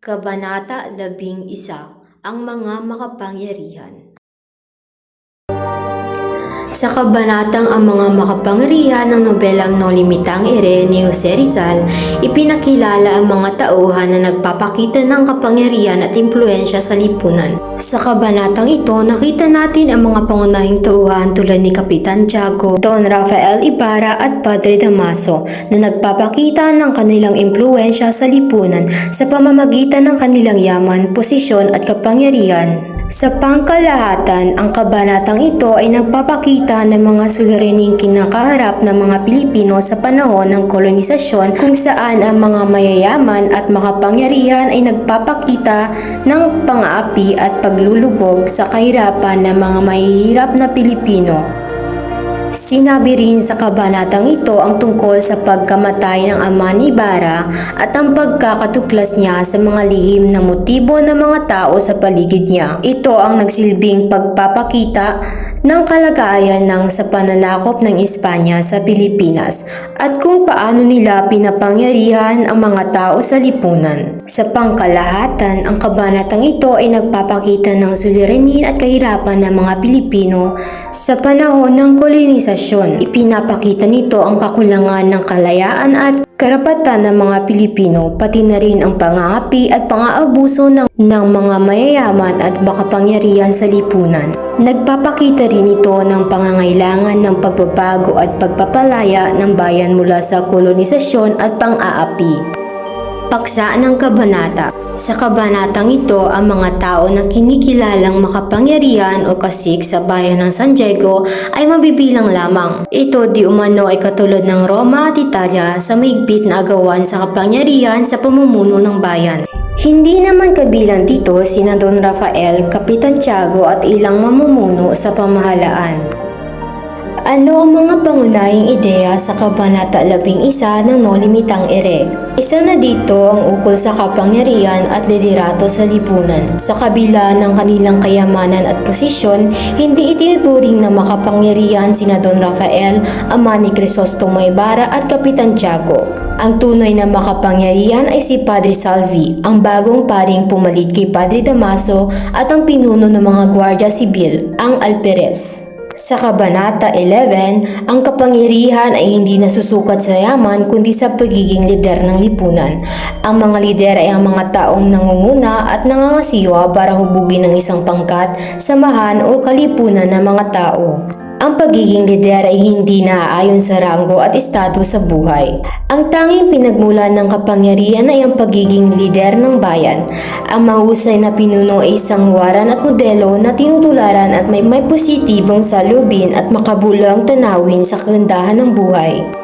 Kabanata 11. Ang mga makapangyarihan. Sa kabanatang Ang mga makapangyarihan ng nobelang No Limitang Ere ni Jose Rizal, ipinakilala ang mga tauhan na nagpapakita ng kapangyarihan at impluensya sa lipunan. Sa kabanatang ito, nakita natin ang mga pangunahing tauhan tulad ni Kapitan Tiago, Don Rafael Ibarra at Padre Damaso na nagpapakita ng kanilang impluensya sa lipunan sa pamamagitan ng kanilang yaman, posisyon at kapangyarihan. Sa pangkalahatan, ang kabanatang ito ay nagpapakita ng mga suliraning kinakaharap ng mga Pilipino sa panahon ng kolonisasyon kung saan ang mga mayayaman at makapangyarihan ay nagpapakita ng pang-aapi at paglulubog sa kahirapan ng mga mahihirap na Pilipino. Sinabi rin sa kabanatang ito ang tungkol sa pagkamatay ng ama ni Ibarra at ang pagkakatuklas niya sa mga lihim na motibo ng mga tao sa paligid niya. Ito ang nagsilbing pagpapakita ng kalagayan ng sa pananakop ng Espanya sa Pilipinas at kung paano nila pinapangyarihan ang mga tao sa lipunan. Sa pangkalahatan, ang kabanatang ito ay nagpapakita ng suliranin at kahirapan ng mga Pilipino sa panahon ng kolonisasyon. Ipinapakita nito ang kakulangan ng kalayaan at karapatan ng mga Pilipino, pati na rin ang pang-aapi at pang-aabuso ng mga mayayaman at makapangyarihan sa lipunan. Nagpapakita rin ito ng pangangailangan ng pagbabago at pagpapalaya ng bayan mula sa kolonisasyon at pang-aapi. Paksa ng kabanata. Sa kabanatang ito, ang mga tao na kinikilalang makapangyarihan o kasik sa bayan ng San Diego ay mabibilang lamang. Ito di umano ay katulad ng Roma at Italia sa mahigpit na agawan sa kapangyarihan sa pamumuno ng bayan. Hindi naman kabilang dito sina Don Rafael, Kapitan Tiago at ilang mamumuno sa pamahalaan. Ano ang mga pangunahing ideya sa Kabanata 11 ng No Limitang Ere? Isa na dito ang ukol sa kapangyarihan at liderato sa lipunan. Sa kabila ng kanilang kayamanan at posisyon, hindi itinuturing na makapangyarihan sina Don Rafael, ama ni Crisostomo Ibarra at Kapitan Tiago. Ang tunay na makapangyarihan ay si Padre Salvi, ang bagong paring pumalit kay Padre Damaso at ang pinuno ng mga Guardia Sibil, ang Alperes. Sa Kabanata 11, ang kapangyarihan ay hindi nasusukat sa yaman kundi sa pagiging lider ng lipunan. Ang mga lider ay ang mga taong nangunguna at nangangasiwa para hubugin ang isang pangkat, samahan o kalipunan ng mga tao. Ang pagiging lider ay hindi naaayon sa ranggo at estado sa buhay. Ang tanging pinagmulan ng kapangyarihan ay ang pagiging lider ng bayan. Ang mahusay na pinuno ay isang waran at modelo na tinutularan at may positibong salubin at makabulang tanawin sa kagandahan ng buhay.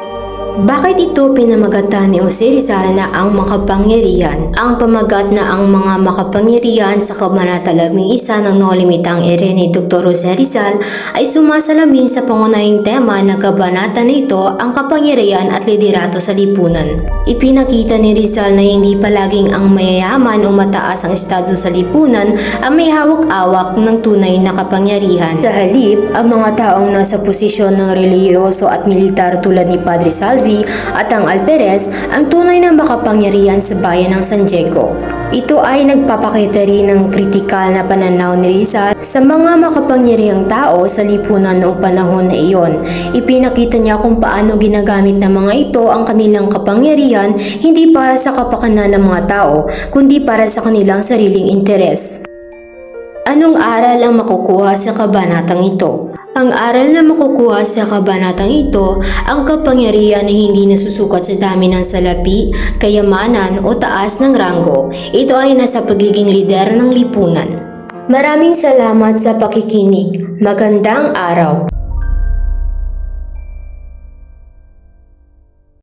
Bakit ito pinamagatan ni Jose Rizal na ang makapangyarihan? Ang pamagat na ang mga makapangyarihan sa Kabanata 11 ng No Limitang Ere ni Dr. Jose Rizal ay sumasalamin sa pangunahing tema ng kabanata na ito, ang kapangyarihan at liderato sa lipunan. Ipinakita ni Rizal na hindi palaging ang mayayaman o mataas ang estado sa lipunan ang may hawak-awak ng tunay na kapangyarihan. Sa halip, ang mga taong nasa posisyon ng relihiyoso at militar tulad ni Padre Salvi at ang Alperes ang tunay na makapangyarihan sa bayan ng San Diego. Ito ay nagpapakita rin ng kritikal na pananaw ni Rizal sa mga makapangyarihang tao sa lipunan noong panahon na iyon. Ipinakita niya kung paano ginagamit ng mga ito ang kanilang kapangyarihan hindi para sa kapakanan ng mga tao, kundi para sa kanilang sariling interes. Anong aral ang makukuha sa kabanatang ito? Ang aral na makukuha sa kabanatang ito, ang kapangyarihan ay hindi nasusukat sa dami ng salapi, kayamanan o taas ng ranggo. Ito ay nasa pagiging lider ng lipunan. Maraming salamat sa pakikinig. Magandang araw!